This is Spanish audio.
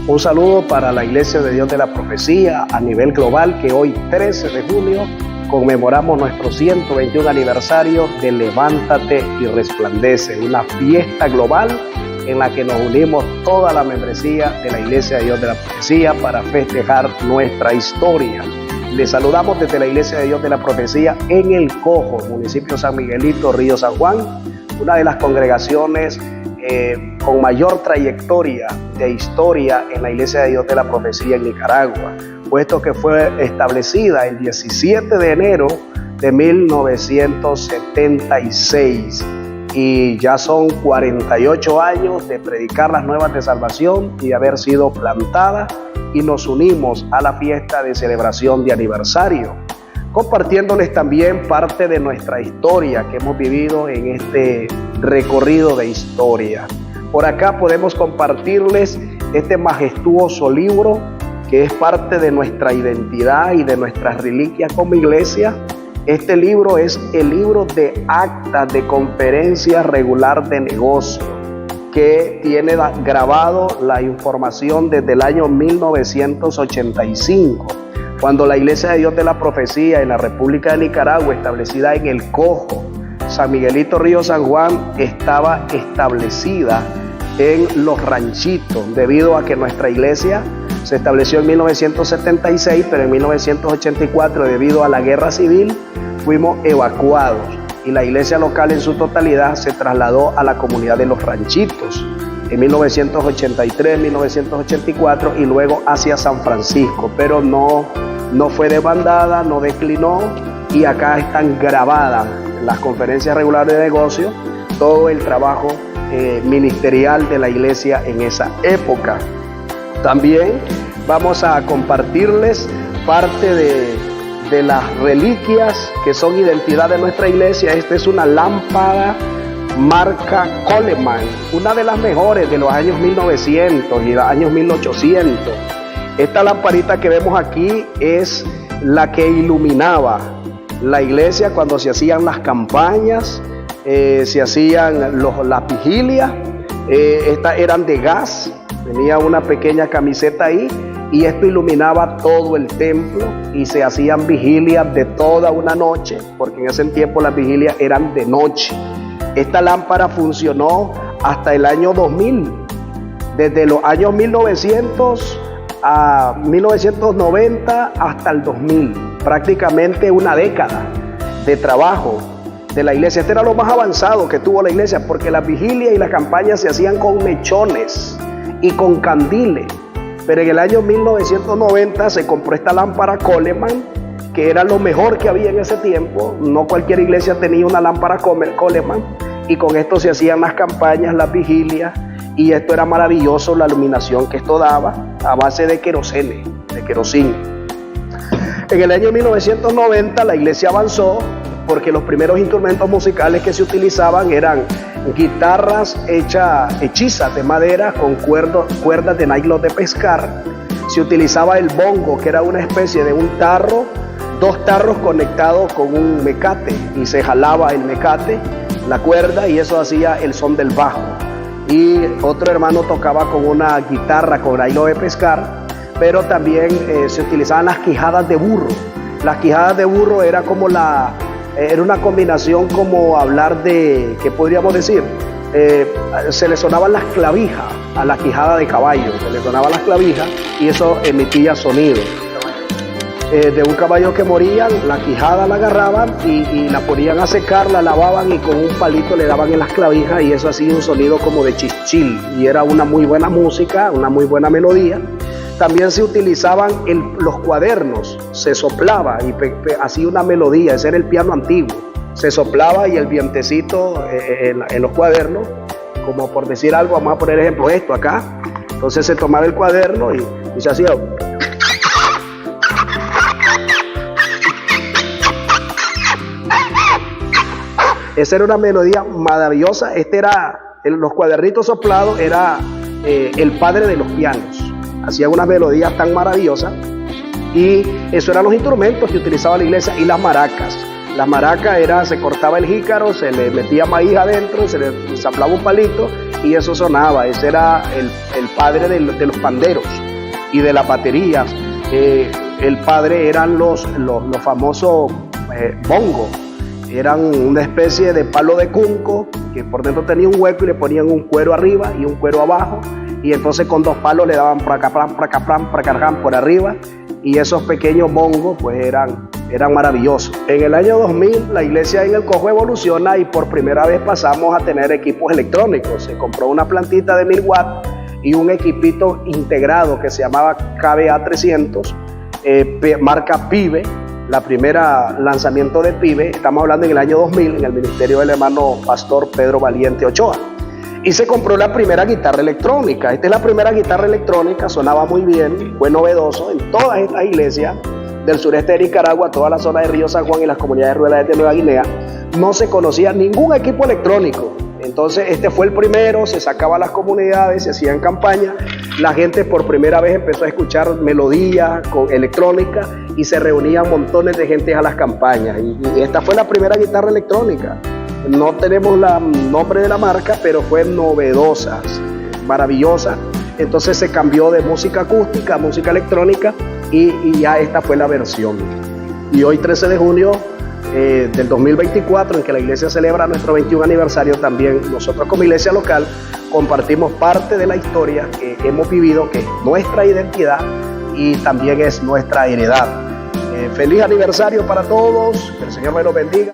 Un saludo para la Iglesia de Dios de la Profecía a nivel global, que hoy 13 de junio conmemoramos nuestro 121 aniversario de Levántate y Resplandece, una fiesta global en la que nos unimos toda la membresía de la Iglesia de Dios de la Profecía para festejar nuestra historia. Les saludamos desde la Iglesia de Dios de la Profecía en El Cojo, municipio San Miguelito, Río San Juan, una de las congregaciones con mayor trayectoria de historia en la Iglesia de Dios de la Profecía en Nicaragua, puesto que fue establecida el 17 de enero de 1976 y ya son 48 años de predicar las nuevas de salvación y de haber sido plantada, y nos unimos a la fiesta de celebración de aniversario, compartiéndoles también parte de nuestra historia que hemos vivido en este recorrido de historia. Por acá podemos compartirles este majestuoso libro que es parte de nuestra identidad y de nuestras reliquias como iglesia. Este libro es el libro de actas de conferencia regular de negocio, que tiene grabado la información desde el año 1985, cuando la Iglesia de Dios de la Profecía en la República de Nicaragua, establecida en El Cojo, San Miguelito, Río San Juan, estaba establecida en Los Ranchitos, debido a que nuestra iglesia se estableció en 1976, pero en 1984, debido a la guerra civil, fuimos evacuados y la iglesia local en su totalidad se trasladó a la comunidad de Los Ranchitos en 1983, 1984 y luego hacia San Francisco, pero no fue desbandada, no declinó, y acá están grabadas las conferencias regulares de negocio, todo el trabajo ministerial de la iglesia en esa época. También vamos a compartirles parte de las reliquias que son identidad de nuestra iglesia. Esta es una lámpara marca Coleman, una de las mejores de los años 1900 y los años 1800. Esta lamparita que vemos aquí es la que iluminaba la iglesia cuando se hacían las campañas, se hacían las vigilias. Estas eran de gas, tenía una pequeña camiseta ahí, y esto iluminaba todo el templo y se hacían vigilias de toda una noche, porque en ese tiempo las vigilias eran de noche. Esta lámpara funcionó hasta el año 2000, desde los años 1900 a 1990 hasta el 2000, prácticamente una década de trabajo de la iglesia. Este era lo más avanzado que tuvo la iglesia, porque las vigilias y las campañas se hacían con mechones y con candiles. Pero en el año 1990 se compró esta lámpara Coleman, que era lo mejor que había en ese tiempo. No cualquier iglesia tenía una lámpara Coleman, y con esto se hacían las campañas, las vigilias, y esto era maravilloso, la iluminación que esto daba a base de querosene, de querosín. En el año 1990 la iglesia avanzó, porque los primeros instrumentos musicales que se utilizaban eran guitarras hechizas de madera con cuerdas de nylon de pescar. Se utilizaba el bongo, que era una especie de un tarro, dos tarros conectados con un mecate, y se jalaba el mecate, la cuerda, y eso hacía el son del bajo. Y otro hermano tocaba con una guitarra con nylon de pescar, pero también se utilizaban las quijadas de burro. Las quijadas de burro era una combinación, como hablar de, ¿qué podríamos decir? Se le sonaban las clavijas a la quijada de caballo, se le sonaban las clavijas y eso emitía sonido. De un caballo que moría, la quijada la agarraban y la ponían a secar, la lavaban y con un palito le daban en las clavijas, y eso hacía un sonido como de chichil, y era una muy buena música, una muy buena melodía. También se utilizaban los cuadernos, se soplaba y hacía una melodía. Ese era el piano antiguo, se soplaba y el vientecito en los cuadernos, como por decir algo, vamos a poner ejemplo esto acá. Entonces se tomaba el cuaderno y se hacía. Esa era una melodía maravillosa. Los cuadernitos soplados era el padre de los pianos. Hacía unas melodías tan maravillosas, y eso eran los instrumentos que utilizaba la iglesia. Y las maracas. La maraca se cortaba el jícaro, se le metía maíz adentro, se le ensamblaba un palito y eso sonaba. Ese era el padre de los panderos y de las baterías. El padre eran los famosos bongos. Eran una especie de palo de cunco que por dentro tenía un hueco y le ponían un cuero arriba y un cuero abajo, y entonces con dos palos le daban pracapram por arriba, y esos pequeños bongos pues eran maravillosos. En el año 2000 la iglesia en el Cojo evoluciona y por primera vez pasamos a tener equipos electrónicos. Se compró una plantita de 1000 watts y un equipito integrado que se llamaba KBA 300, marca PIBE. La primera lanzamiento de PIBE, estamos hablando en el año 2000, en el ministerio del hermano pastor Pedro Valiente Ochoa. Y se compró la primera guitarra electrónica. Esta es la primera guitarra electrónica, sonaba muy bien, fue novedoso en todas estas iglesias del sureste de Nicaragua, toda la zona de Río San Juan y las comunidades rurales de Nueva Guinea. No se conocía ningún equipo electrónico. Entonces este fue el primero, se sacaba a las comunidades, se hacían campañas, la gente por primera vez empezó a escuchar melodías electrónicas y se reunían montones de gente a las campañas. Y esta fue la primera guitarra electrónica. No tenemos el nombre de la marca, pero fue novedosa, maravillosa. Entonces se cambió de música acústica a música electrónica y ya esta fue la versión. Y hoy 13 de junio del 2024, en que la iglesia celebra nuestro 21 aniversario, también nosotros como iglesia local compartimos parte de la historia que hemos vivido, que es nuestra identidad y también es nuestra heredad. Feliz aniversario para todos, que el Señor me los bendiga.